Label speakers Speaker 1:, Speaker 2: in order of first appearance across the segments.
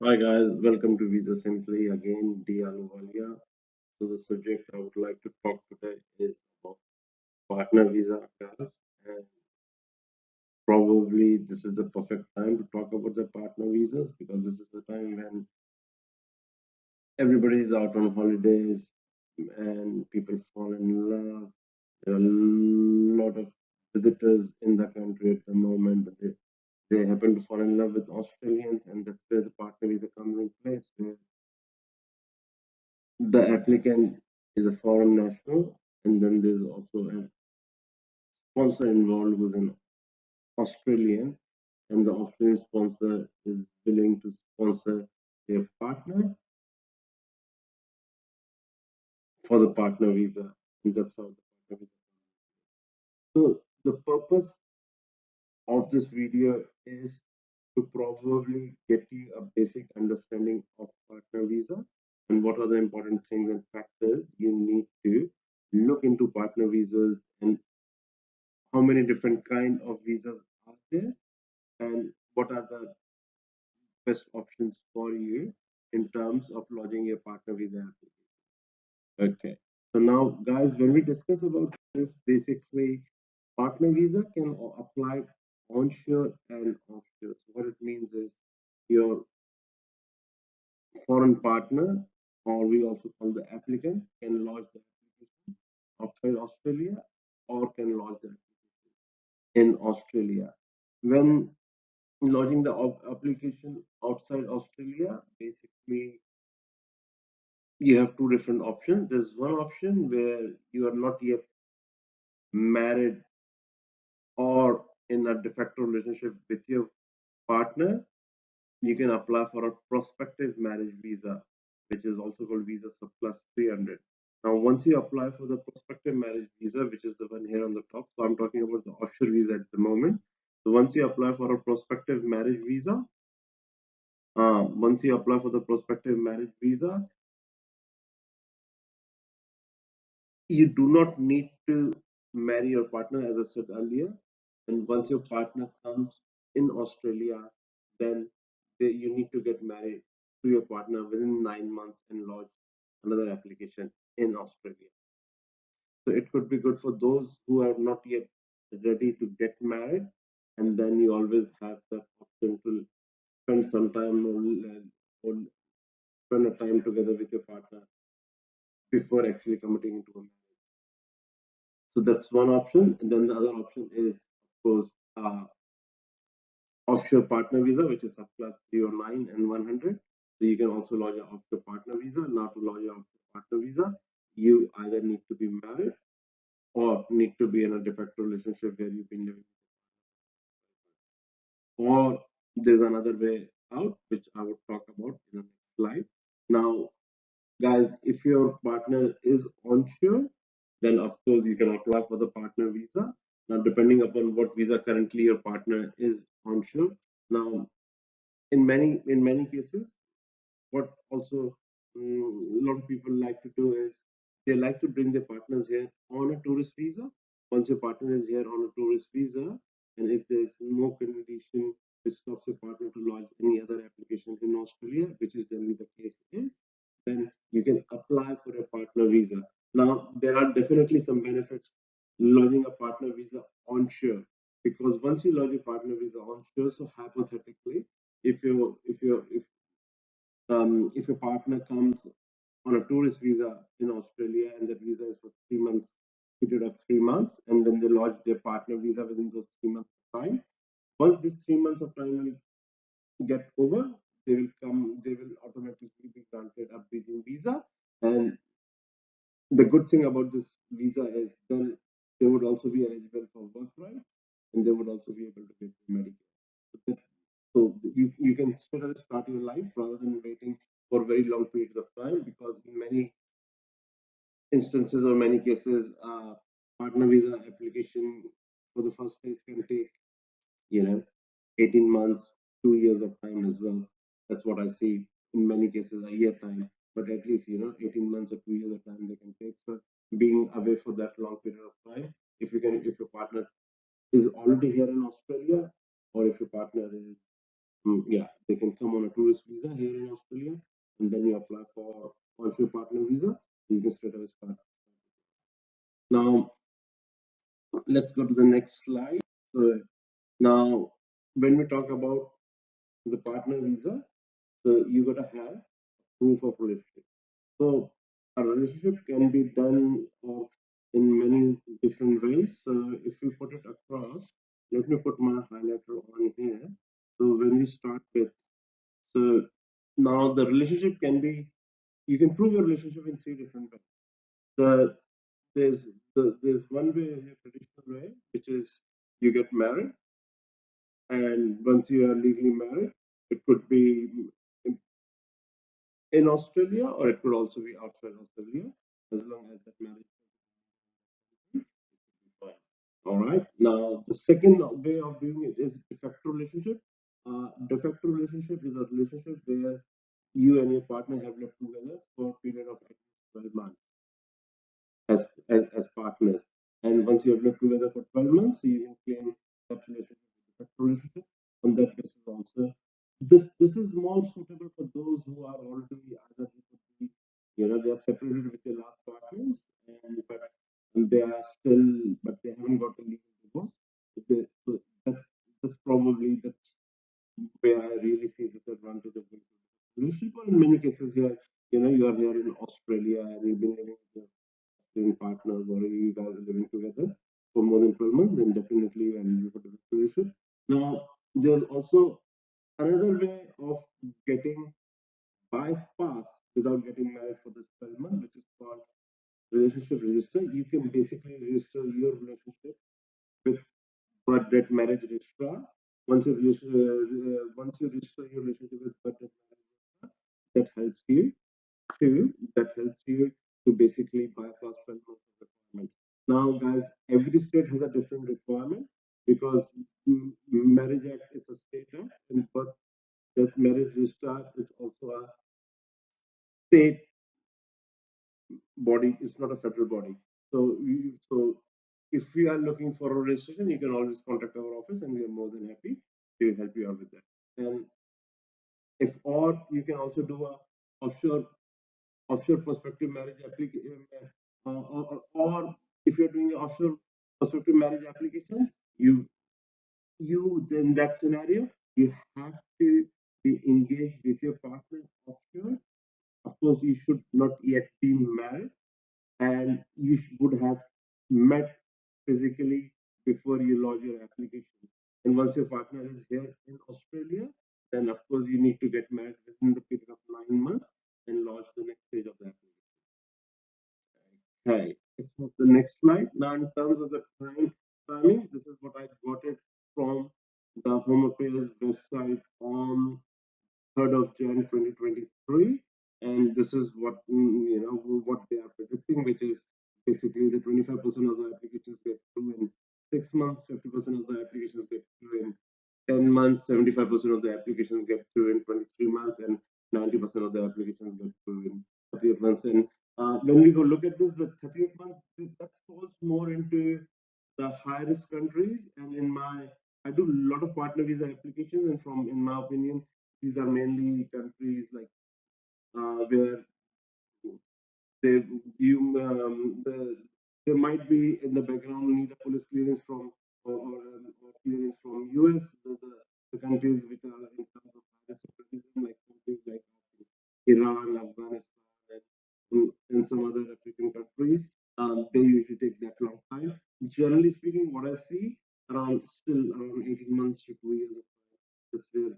Speaker 1: Hi guys, welcome to Visassimply again, Dee Ahluwalia. So the subject I would like to talk today is about partner visa, guys, and probably this is the perfect time to talk about the partner visas because this is the time when everybody is out on holidays and people fall in love. There are a lot of visitors in the country at the moment. They happen to fall in love with Australians, and that's where the partner visa comes in place, where the applicant is a foreign national, and then there's also a sponsor involved who's an Australian, and the Australian sponsor is willing to sponsor their partner for the partner visa, and that's how the partner visa. So the purpose of this video is to probably get you a basic understanding of partner visa and what are the important things and factors you need to look into partner visas and how many different kind of visas are there and what are the best options for you in terms of lodging your partner visa application. Okay. So now, guys, when we discuss about this, basically, partner visa can apply onshore and offshore. So what it means is your foreign partner, or we also call the applicant, can lodge the application outside Australia or can lodge the application in Australia. When lodging the application outside Australia, basically you have two different options. There's one option where you are not yet married or in a de facto relationship with your partner. You can apply for a prospective marriage visa, which is also called Visa Sub Plus 300. Now, once you apply for the prospective marriage visa, which is the one here on the top, so I'm talking about the offshore visa at the moment. So once you apply for a prospective marriage visa, you do not need to marry your partner, as I said earlier. And once your partner comes in Australia, then you need to get married to your partner within 9 months and lodge another application in Australia. So it could be good for those who are not yet ready to get married, and then you always have the option to spend some time or spend a time together with your partner before actually committing into a marriage. So that's one option. And then the other option is, of course, offshore partner visa, which is subclass 309 and 100. So you can also lodge an offshore partner visa. Now, to lodge an offshore partner visa, you either need to be married or need to be in a de facto relationship where you've been living. Or there's another way out, which I would talk about in the next slide. Now, guys, if your partner is onshore, then of course you can apply for the partner visa. Now, depending upon what visa currently your partner is onshore. Now, in many cases, what also a lot of people like to do is they like to bring their partners here on a tourist visa. Once your partner is here on a tourist visa, and if there's no condition which stops your partner to lodge any other application in Australia, which is generally the case is, then you can apply for a partner visa. Now, there are definitely some benefits lodging a partner visa onshore, because once you lodge a partner visa onshore, so hypothetically, if your partner comes on a tourist visa in Australia and that visa is for 3 months, period of 3 months, and then they lodge their partner visa within those 3 months of time. Once these 3 months of time will get over, they will automatically be granted a bridging visa. And the good thing about this visa is then they would also be eligible for work rights and they would also be able to get Medicare. So you can straight away start your life rather than waiting for very long periods of time, because in many instances or many cases, partner visa application for the first stage can take, 18 months, 2 years of time as well. That's what I see in many cases, a year time. But at least, 18 months or 2 years of time they can take. So being away for that long period of time, if your partner is already here in Australia, or if your partner is yeah, they can come on a tourist visa here in Australia, and then you apply for once your partner visa, you can straight away start. Now, let's go to the next slide. So now, when we talk about the partner visa, so you got to have proof of relationship. So a relationship can be done in many different ways. So if we put it across, let me put my highlighter on here. So when we start with, so now the relationship can be, you can prove your relationship in three different ways. The, there's there's one way, a traditional way, which is you get married, and once you are legally married, it could be in Australia or it could also be outside Australia, as long as that marriage is fine. All right. Now, the second way of doing it is de facto relationship. De facto relationship is a relationship where you and your partner have lived together for a period of 12 months as partners. And once you have lived together for 12 months, you can claim that relationship, de facto relationship. On that basis, also, this is more suitable for those who are already either they are separated with their last partners, and they are still, but they haven't got a legal divorce. So that's probably that's where I really see the advantage of the relationship. Or in many cases, here, you are here in Australia and you've been living with your Australian partners, or you guys are living together for more than 12 months, then definitely you are eligible for the relationship. Now, there's also another way of getting bypass without getting married for this 12 months, which is called relationship register. You can basically register your relationship with birth date marriage registrar. Once you register your relationship with birth date marriage registrar, that helps you to basically bypass 12 months of requirements. Now, guys, every state has a different requirement because Marriage Act is a state act, and birth date marriage registrar is also a state body. It's not a federal body. So if you are looking for a registration, you can always contact our office, and we are more than happy to help you out with that. And or you can also do a offshore prospective marriage application, or if you're doing an offshore prospective marriage application, you in that scenario you have to be engaged with your partner offshore. Of course, you should not yet be married, and you would have met physically before you lodge your application. And once your partner is here in Australia, then of course you need to get married within the period of 9 months and lodge the next stage of the application. Okay, let's move to the next slide. Now, in terms of the timing, this is what I got it from the Home Affairs website on 3rd of Jan 2023, and this is what what they are predicting, which is basically the 25% of the applications get through in 6 months, 50% of the applications get through in 10 months, 75% of the applications get through in 23 months, and 90% of the applications get through in 38 months. And when we go look at this, the 38 months, that falls more into the high risk countries. And I do a lot of partner visa applications, and in my opinion, these are mainly countries like where they you there might be in the background need a police clearance from or clearance from US, the countries which are in terms of high separatism, like countries like Iran, Afghanistan, and some other African countries. They usually take that long time. Generally speaking, what I see around 18 months to 2 years of time. That's where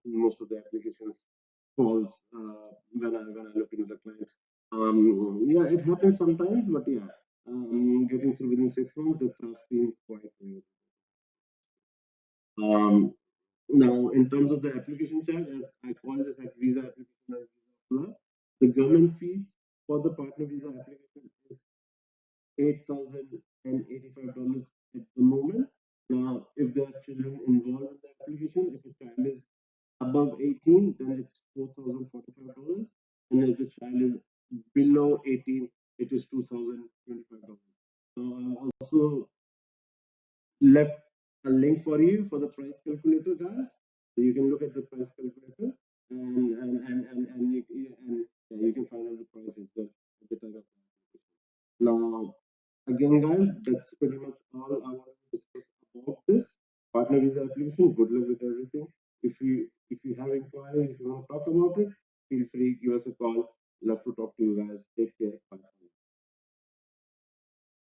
Speaker 1: most of the applications falls when I look into the clients. Yeah, it happens sometimes, but yeah, getting through within 6 months, that's I've seen quite rare. Now, in terms of the application charge, as I call this at visa application as visa apply, the government fees for the partner visa application is $8,085 at the moment. Now, if there are children involved in the application, if a child is above 18, then it's $4,045, and if the child is below 18, it is $2,025. I also left a link for you for the price calculator, guys. So you can look at the price calculator and yeah, you can find out the price as well at the time of the application. Now, again, guys, that's pretty much all I want to discuss about this partner visa application. Good luck with everything. If you have inquiries, if you want to talk about it, feel free, give us a call. Love to talk to you guys. Take care. Bye.